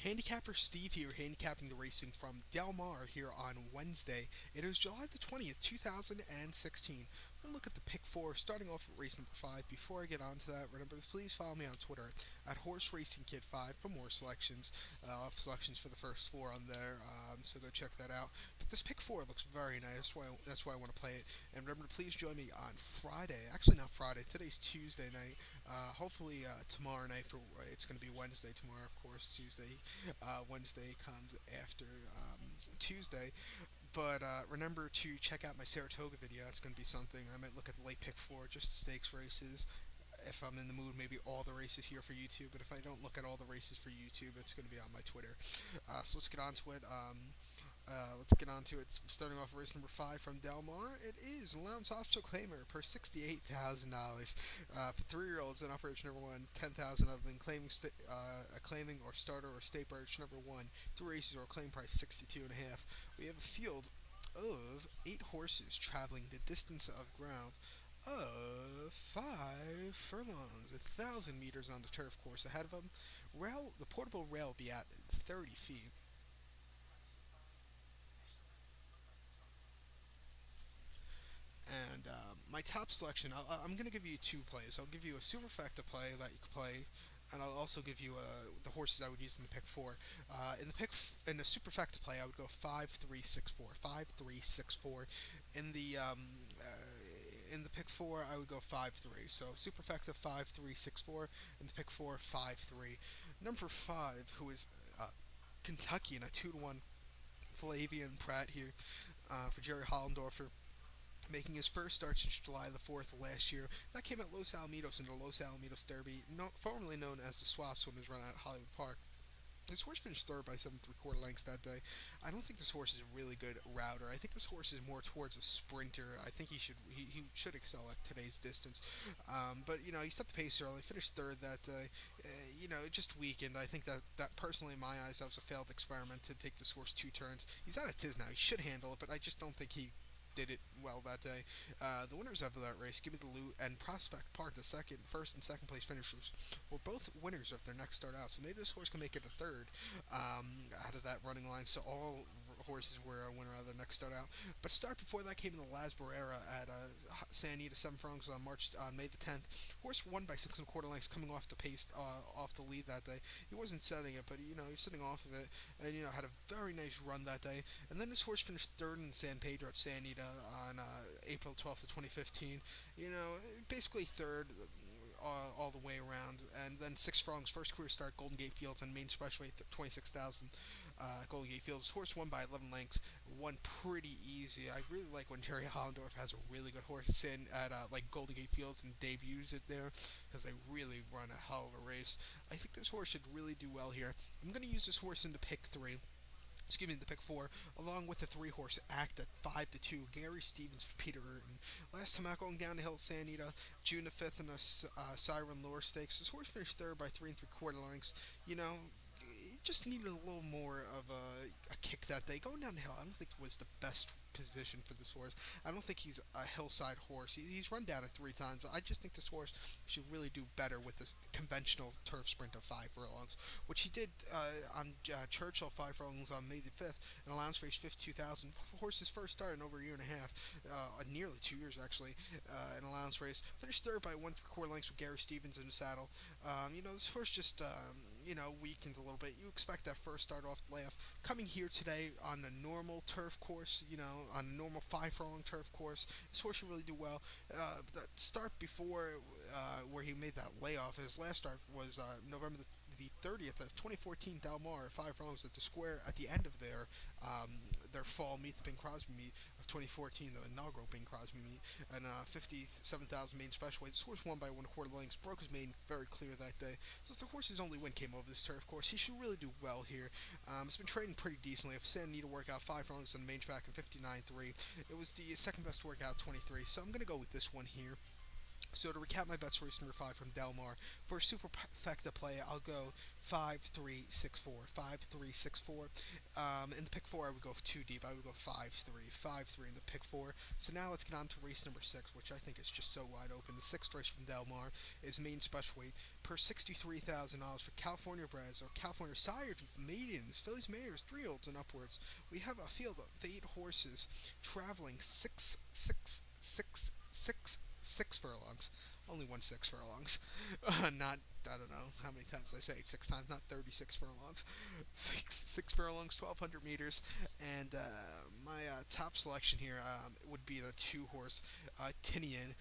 Handicapper Steve here, handicapping the racing from Del Mar here on Wednesday. It is July the 20th, 2016. We're going to look at the pick four, starting off at race number five. Before I get on to that, remember to please follow me on Twitter at Horse Racing Kid 5 for more selections. Selections for the first four on there, so go check that out. But this pick four looks very nice, that's why I want to play it. And remember to please join me on Friday. Actually, not Friday, today's Tuesday night. Hopefully, tomorrow night, it's going to be Wednesday tomorrow, of course. Wednesday comes after Tuesday. But remember to check out my Saratoga video. It's going to be something. I might look at the late pick four, just stakes races. If I'm in the mood, maybe all the races here for YouTube. But if I don't look at all the races for YouTube, it's going to be on my Twitter. So let's get on to it. Let's get on to it. Starting off race number five from Del Mar. It is Lowndes Hospital Claimer per $68,000 for 3-year-olds. And operation number one, 10,000 other than claiming or starter or state birch number one. 3 races or claim price 62 and a half. We have a field of 8 horses traveling the distance of ground of 5 furlongs, 1,000 meters on the turf course ahead of them. The portable rail will be at 30 feet. And my top selection, I'm going to give you two plays. I'll give you a superfecta play that you can play, and I'll also give you the horses I would use in the pick four. In the superfecta play, I would go 5-3-6-4, 5-3-6-4. In the in the pick four, I would go 5-3. So superfecta 5-3-6-4. In the pick four, 5-3. Number five, who is Kentucky in a 2-1 Flavian Pratt here for Jerry Hollendorfer, making his first start since July the 4th of last year. That came at Los Alamitos in the Los Alamitos Derby, formerly known as the Swaps when it was run at Hollywood Park. This horse finished third by 7 3/4 lengths that day. I don't think this horse is a really good router. I think this horse is more towards a sprinter. I think he should excel at today's distance. But he set the pace early, finished third that day. It just weakened. I think that personally in my eyes that was a failed experiment to take this horse 2 turns. He's out of tiz now. He should handle it, but I just don't think he did it well that day. The winners of that race, Give Me the Loot and Prospect Park, the first and second place finishers, were both winners of their next start out. So maybe this horse can make it a third out of that running line. So all horses were a winner out of their next start out. But start before that came in the Las Barrera at San Anita 7 furlongs on May the 10th. Horse won by 6 1/4 lengths, coming off the pace, off the lead that day. He wasn't setting it, but he's sitting off of it, and had a very nice run that day. And then this horse finished third in San Pedro at San Anita on April 12th of 2015. Basically third all the way around. And then 6 furlongs, first career start, Golden Gate Fields on Main Expressway, 26,000. Golden Gate Fields. This horse won by 11 lengths, won pretty easy. I really like when Jerry Hollendorf has a really good horse in at like Golden Gate Fields and debuts it there, because they really run a hell of a race. I think this horse should really do well here. I'm going to use this horse in the pick three, the pick four, along with the 3 horse Act at 5-2. Gary Stevens for Peter Urton. Last time out going down the hill at San Anita, June the 5th in a Siren Lure Stakes. This horse finished third by 3 3/4 lengths. He just needed a little more of a kick that day. Going down the hill, I don't think was the best position for this horse. I don't think he's a hillside horse. He's run down it 3 times, but I just think this horse should really do better with this conventional turf sprint of 5 furlongs, which he did on Churchill 5 furlongs on May the 5th, an allowance race 52,000. Horse's first start in over a year and a half, nearly 2 years actually, an allowance race. Finished third by 1 3/4 lengths with Gary Stevens in the saddle. This horse just weakened a little bit. You expect that first start off the layoff. Coming here today on a normal turf course, on a normal 5 furlong turf course, this horse should really do well. The start before, where he made that layoff, his last start was November the 30th of 2014, Del Mar, 5 furlongs at the square at the end of their fall meet, the Bing Crosby meet of 2014, the inaugural Bing Crosby meet, and 57,000 main special weight. This horse won by 1/4 lengths, broke his main very clear that day. Since the horse's only win came over this turf course, he should really do well here. It's been trading pretty decently. If San Anita workout 5 furlongs on the main track in 59.3, it was the second best workout 23. So I'm gonna go with this one here. So to recap my bets, race number 5 from Del Mar. For a superfecta play, I'll go 5-3-6-4. 5-3-6-4. In the pick four, I would go too deep. I would go 5-3. 5-3 in the pick four. So now let's get on to race number 6, which I think is just so wide open. The sixth race from Del Mar is main special weight per $63,000 for California breds or California sired maidens, fillies, mares, 3-year-olds, and upwards. We have a field of 8 horses traveling six furlongs. Only 1 6 furlongs. Not, I don't know how many times I say it, 6 times, not 36 furlongs. Six furlongs, 1,200 meters. And my top selection here would be the 2 horse Tinian.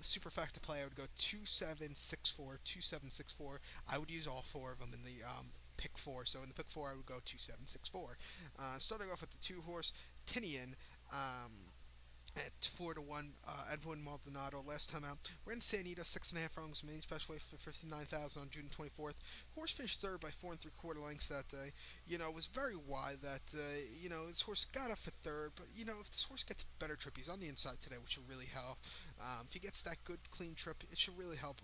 Superfecta play, I would go 2-7-6-4, 2-7-6-4. I would use all 4 of them in the pick four. So in the pick four, I would go 2-7-6-4. Starting off with the 2 horse Tinian. At 4-1, Edwin Maldonado. Last time out, ran San Anita 6.5 furlongs, main special weight for 59,000 on June 24th. Horse finished third by 4 3/4 lengths that day. It was very wide that day. This horse got up for third, but if this horse gets a better trip, he's on the inside today, which will really help. If he gets that good clean trip, it should really help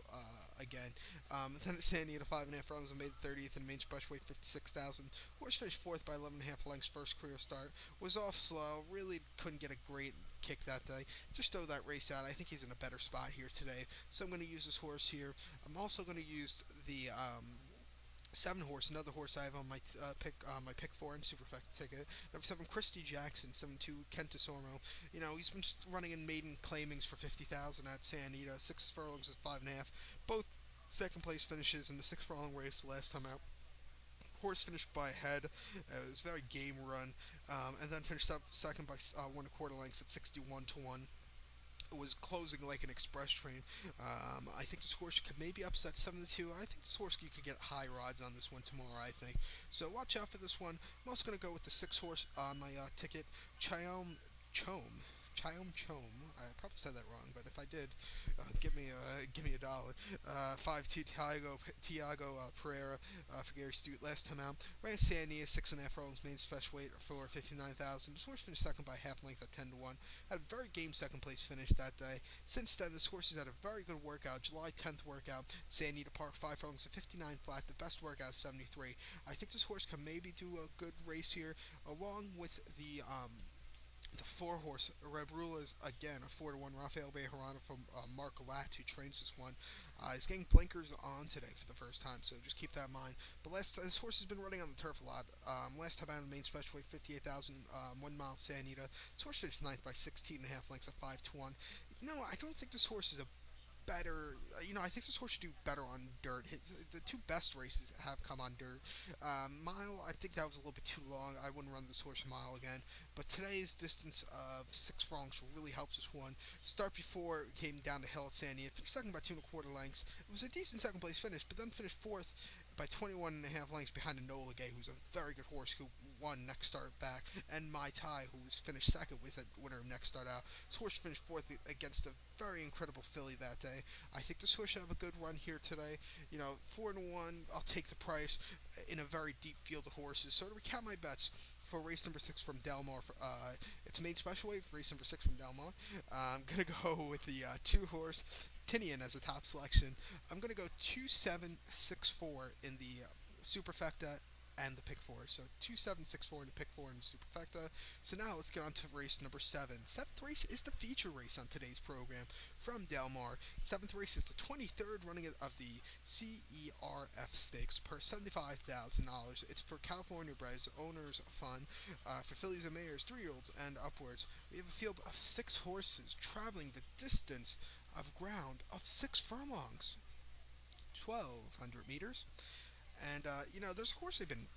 again. Then at San Anita 5.5 furlongs and made 30th in main special weight 56,000. Horse finished fourth by 11.5 lengths. First career start was off slow. Really couldn't get a great kick that day. Just throw that race out. I think he's in a better spot here today, so I'm going to use this horse here. I'm also going to use the 7 horse, another horse I have on my pick four and superfecta ticket. Number 7, Christy Jackson. 7-2, Kenta Sormo. He's been running in maiden claimings for 50,000 at San Anita. 6 furlongs is 5.5. Both second place finishes in the 6 furlong race last time out. Horse finished by a head. It was a very game run, and then finished up second by 1 1/4 lengths at 61-1. It was closing like an express train. I think this horse could maybe upset 7-2. I think this horse you could get high rods on this one tomorrow. I think so. Watch out for this one. I'm also going to go with the 6 horse on my ticket, Chayom Chom. Chayom Chom. I probably said that wrong, but if I did, give me $1. 5-2 Tiago Pereira for Gary Stewart last time out. Ran Sandy 6.5 furlongs main special weight for 59,000. This horse finished second by half length at 10-1. Had a very game second place finish that day. Since then, this horse has had a very good workout. July 10th workout, San Anita Park, 5 furlongs at 59 flat. The best workout of 73. I think this horse can maybe do a good race here, along with the 4 horse Rebrula is again a 4-1. Rafael Bejarano from Mark Latt, who trains this one. He's getting blinkers on today for the first time, so just keep that in mind. But this horse has been running on the turf a lot. Last time out in the main special weight, 58,000, 1 mile San Anita. This horse finished ninth by 16.5 lengths at 5-1. I don't think this horse is a better. I think this horse should do better on dirt. The 2 best races have come on dirt. Mile, I think that was a little bit too long. I wouldn't run this horse a mile again. But today's distance of 6 furlongs really helps this one. Start before it came down the hill at San Anita. Finished second by 2 1/4 lengths. It was a decent second place finish, but then finished fourth by 21.5 lengths behind Enola Gay, who's a very good horse who won next start back, and Mai Tai, who was finished second with a winner of next start out. This horse finished fourth against a very incredible filly that day. I think this horse should have a good run here today. 4-1, I'll take the price in a very deep field of horses. So to recap my bets for race number 6 from Del Mar, it's main special weight for race number 6 from Del Mar. I'm gonna go with the 2 horse Tinian as a top selection. I'm gonna go 2-7-6-4 in the superfecta and the pick four. So 2-7-6-4 in the pick four and the superfecta. So now let's get on to race number 7. Seventh race is the feature race on today's program from Del Mar. Seventh race is the 23rd running of the CERF Stakes per $75,000. It's for California breds, owners fun, for fillies and mares, 3-year-olds and upwards. We have a field of 6 horses traveling the distance of ground of 6 furlongs, 1,200 meters. And, there's a horse they've been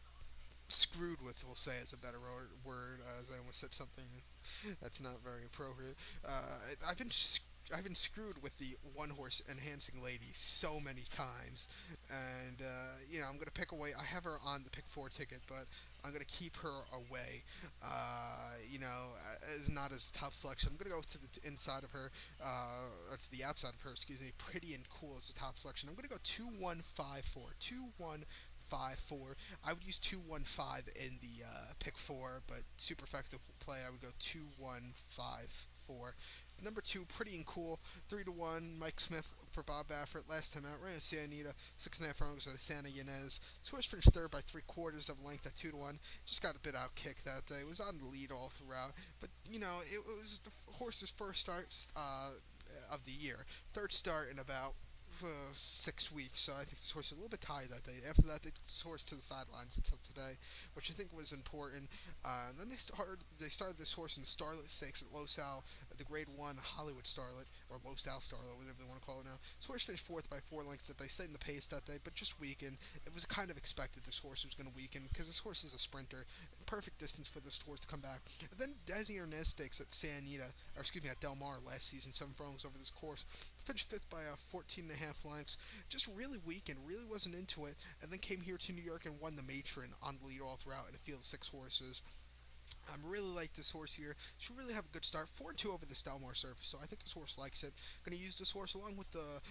screwed with, we'll say, is a better word, as I almost said something that's not very appropriate. I've been screwed with the 1 horse Enhancing Lady so many times, and I'm gonna pick away. I have her on the pick 4 ticket, but I'm gonna keep her away. As not as a top selection. I'm gonna go to the inside of her, or to the outside of her. Excuse me. Pretty and Cool as a top selection. I'm gonna go 2-1-5-4. 2-1-5-4. I would use 2-1-5 in the pick 4, but super effective play. I would go 2-1-5-4. Number two, Pretty and Cool, 3-1. Mike Smith for Bob Baffert. Last time out, ran at Santa Anita, 6.5 furlongs at Santa Ynez. Swiss finished third by 3 quarters of a length at 2-1. Just got a bit out kicked that day. Was on the lead all throughout, but it was the horse's first start of the year. Third start in about 6 weeks, so I think this horse was a little bit tired that day. After that, they took this horse to the sidelines until today, which I think was important. And then they started this horse in the Starlet Stakes at Los Al, the Grade One Hollywood Starlet, or Los Al Starlet, whatever they want to call it now. This horse finished fourth by 4 lengths. That they stayed in the pace that day, but just weakened. It was kind of expected this horse was going to weaken because this horse is a sprinter. Perfect distance for this horse to come back. And then Desi Arnaz Stakes at Santa Anita, or excuse me, at Del Mar last season, 7 furlongs over this course. Finished fifth by 14 and a half lengths. Just really weakened, really wasn't into it, and then came here to New York and won the Matron on the lead all throughout in a field of 6 horses. I really like this horse here. Should really have a good start. 4-2 over the Del Mar surface, so I think this horse likes it. Going to use this horse along with the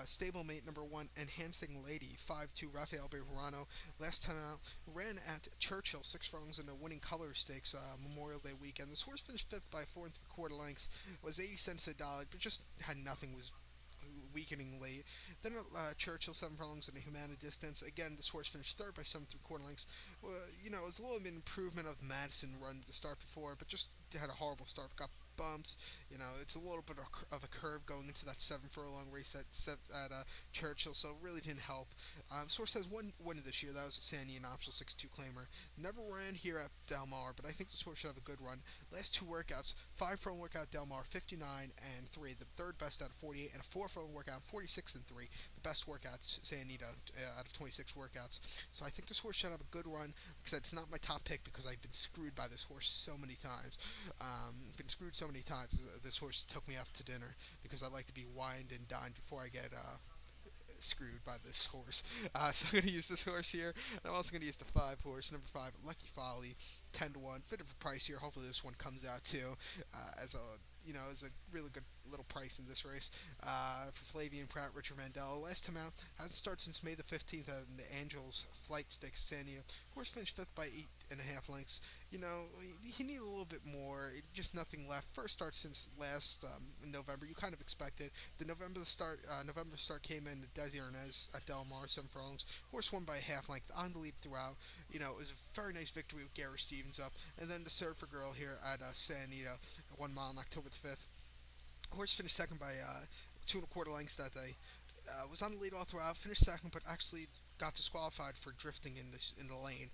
stablemate number one, Enhancing Lady, 5-2 Rafael Bejarano. Last time out, ran at Churchill, 6 furlongs in the Winning Color Stakes Memorial Day weekend. This horse finished fifth by 4 3/4 lengths. Was 80 cents a dollar, but just had nothing. Was weakening late. Then Churchill, 7 furlongs in a Humana distance. Again, this horse finished third by 7 3/4 lengths. Well, it was a little bit of an improvement of the Madison run to start before, but just had a horrible start. Got bumps. It's a little bit of a curve going into that 7 furlong race at Churchill, so it really didn't help. This horse has one win this year. That was at Sandy, an optional 6-2 claimer. Never ran here at Del Mar, but I think this horse should have a good run. Last two workouts, 5 furlong workout Del Mar, 59 and 3, the third best out of 48, and a 4 furlong workout, 46 and 3, the best workouts Santa Anita out of 26 workouts. So I think this horse should have a good run. Like I said, it's not my top pick because I've been screwed by this horse so many times. Been screwed so many times. This horse took me out to dinner because I like to be wined and dined before I get screwed by this horse. So I'm going to use this horse here. And I'm also going to use the 5 horse, number 5, Lucky Folly, 10-1. Bit of a price here. Hopefully this one comes out too as a really good little price in this race. For Flavian Pratt, Richard Mandel. Last time out, hasn't started since May the 15th in the Angels Flight Stakes, Sania. Horse finished fifth by 8.5 lengths. He needed a little bit more. Just nothing left. First start since last November. You kind of expected. The November start came in. Desi Arnaz at Del Mar, 7 furlongs. Horse won by a half length. On the lead throughout. It was a very nice victory with Gary Stevens up. And then the Surfer Girl here at Santa Anita, 1 mile on October the 5th. Horse finished second by 2 1/4 lengths that day. Was on the lead all throughout. Finished second, but actually got disqualified for drifting in the lane.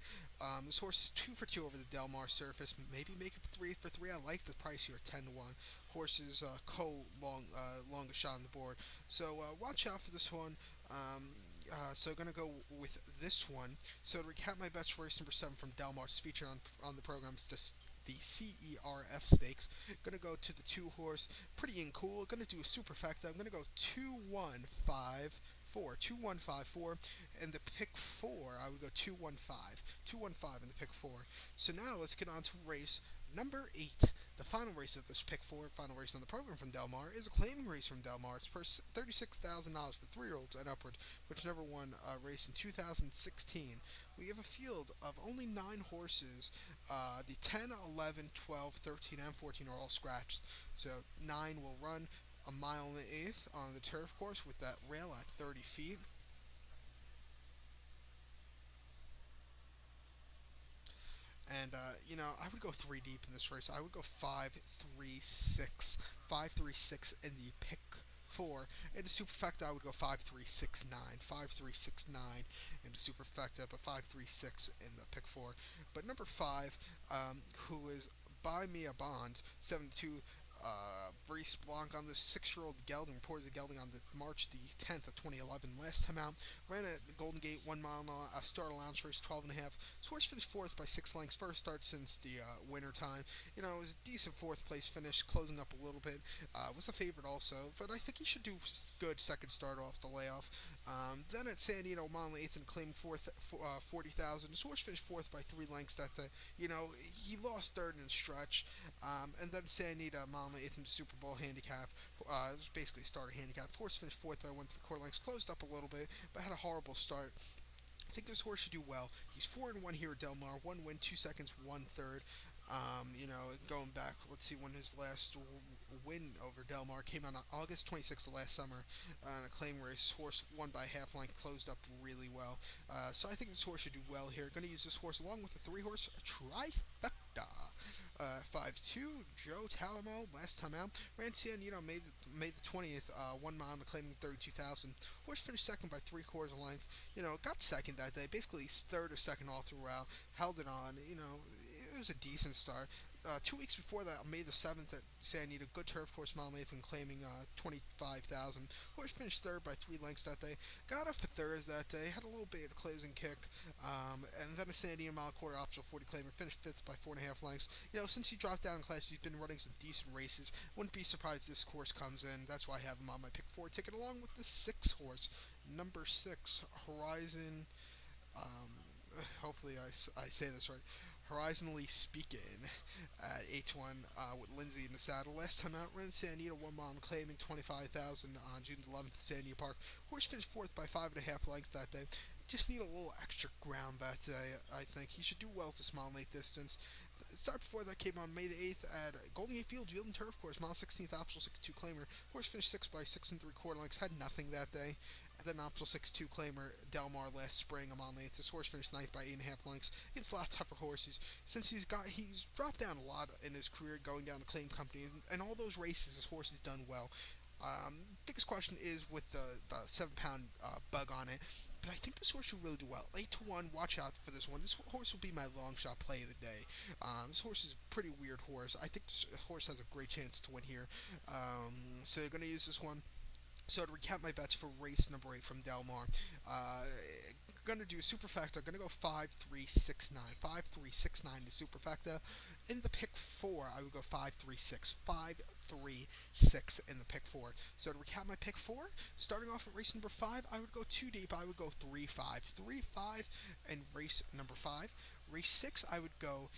This horse is 2 for 2 over the Del Mar surface. Maybe make it 3 for 3. I like the price here at 10-1. Horse's longest shot on the board. So watch out for this one. So going to go with this one. So to recap my best race, number 7 from Del Mar, it's featured on the program. It's just the CERF stakes. Going to go to the 2 horse, Pretty and Cool. Going to do a superfecta. I'm going to go 2-1-5-4. 2-1-5-4. And the pick 4, I would go 2-1-5. 2-1-5 in the pick 4. So now let's get on to race number 8. The final race of this pick 4, final race on the program from Del Mar, is a claiming race from Del Mar. It's for $36,000 for 3-year-olds and upward, which never won a race in 2016. We have a field of only 9 horses. The 10, 11, 12, 13, and 14 are all scratched. So 9 will run a mile and an eighth on the turf course with that rail at 30 feet. And I would go 3 deep in this race. I would go 5-3-6, 5-3-6 in the pick 4. In the superfecta, I would go 5-3-6-9, 5-3-6-9 in the superfecta, but 5-3-6 in the pick 4. But number 5, who is Buy Me a Bond, 7-2. Brice Blanc on the 6-year-old gelding, reported the gelding on the March the 10th of 2011. Last time out, ran at Golden Gate, 1 mile start allowance race, 12 and a half. So horse finished fourth by 6 lengths. First start since the winter time. It was a decent fourth place finish, closing up a little bit. Was a favorite also, but I think he should do good second start off the layoff. Then at San Diego, mile and eighth and claiming fourth, 40,000. His horse finished fourth by 3 lengths that day. He lost third in the stretch. And then San Diego, mile and eighth in the Super Bowl handicap. It was basically a starter handicap. Horse finished fourth by 1 3/4 lengths, closed up a little bit, but had a horrible start. I think this horse should do well. He's 4-1 here at Del Mar. 1 win, 2 seconds, 1 third. Going back, let's see when his last win over Del Mar came on August 26th of last summer in a claim race. His horse won by half length, closed up really well. So I think this horse should do well here. Going to use this horse along with the three horse trifecta. 5-2, Joe Talamo, last time out. Ran San May the 20th, 1 mile, claiming 32,000. Horse finished second by 3/4 of length. Got second that day, basically third or second all throughout. Held it on. It was a decent start. 2 weeks before that, on May the 7th at San Anita, good turf course, Mount Nathan, claiming 25,000. Horse finished third by 3 lengths that day. Got up for third that day, had a little bit of closing kick. And then a San Anita mile quarter optional 40 claimer, finished fifth by 4.5 lengths. Since he dropped down in class, he's been running some decent races. Wouldn't be surprised if this course comes in. That's why I have him on my pick four ticket, along with the six horse, number six, Horizon. Um, Hopefully I say this right. Horizontally Speaking at H1 with Lindsay in the saddle. Last time out, ran San Anita 1 mile, claiming 25,000 on June 11th at San Anita Park. Horse finished fourth by 5.5 lengths that day. Just need a little extra ground that day, I think. He should do well to small late distance. The start before that came on May the 8th at Golden Gate Field, Field and Turf Course, mile 16th, optional 62 claimer. Horse finished 6th by 6 3/4 lengths, had nothing that day. And then optional 6-2 claimer Del Mar last spring. I'm on late. This horse finished ninth by 8.5 lengths. Against a lot of tougher horses. Since he's dropped down a lot in his career, going down to claim company, and all those races, his horse has done well. Biggest question is with the 7 pound bug on it. But I think this horse should really do well. 8-1, watch out for this one. This horse will be my long shot play of the day. This horse is a pretty weird horse. I think this horse has a great chance to win here. So you're going to use this one. So to recap my bets for race number 8 from Del Mar, gonna do a superfecta. Gonna go 5-3-6-9. 5-3-6-9 to superfecta. In the pick four, I would go 5-3-6. 5-3-6 in the pick four. So to recap my pick four, starting off at race number 5, I would go too deep. I would go 3-5. 3-5 in race number 5. Race 6, I would go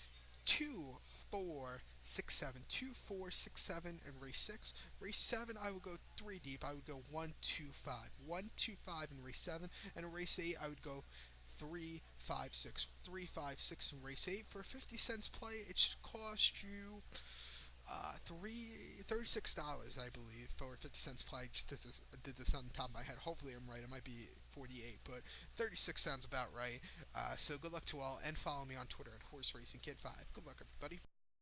2-4-6-7. 2-4-6-7 in race 6. Race 7, I would go 3 deep. I would go 1-2-5. 1-2-5 in race 7. And in race 8, I would go 3-5-6. 3-5-6 in race 8. For 50 cents play, it should cost you $36, I believe, for 50 cents play. I just did this on the top of my head. Hopefully I'm right. It might be 48, but 36 sounds about right. So good luck to all, and follow me on Twitter at Horse Racing Kid 5. Good luck, everybody.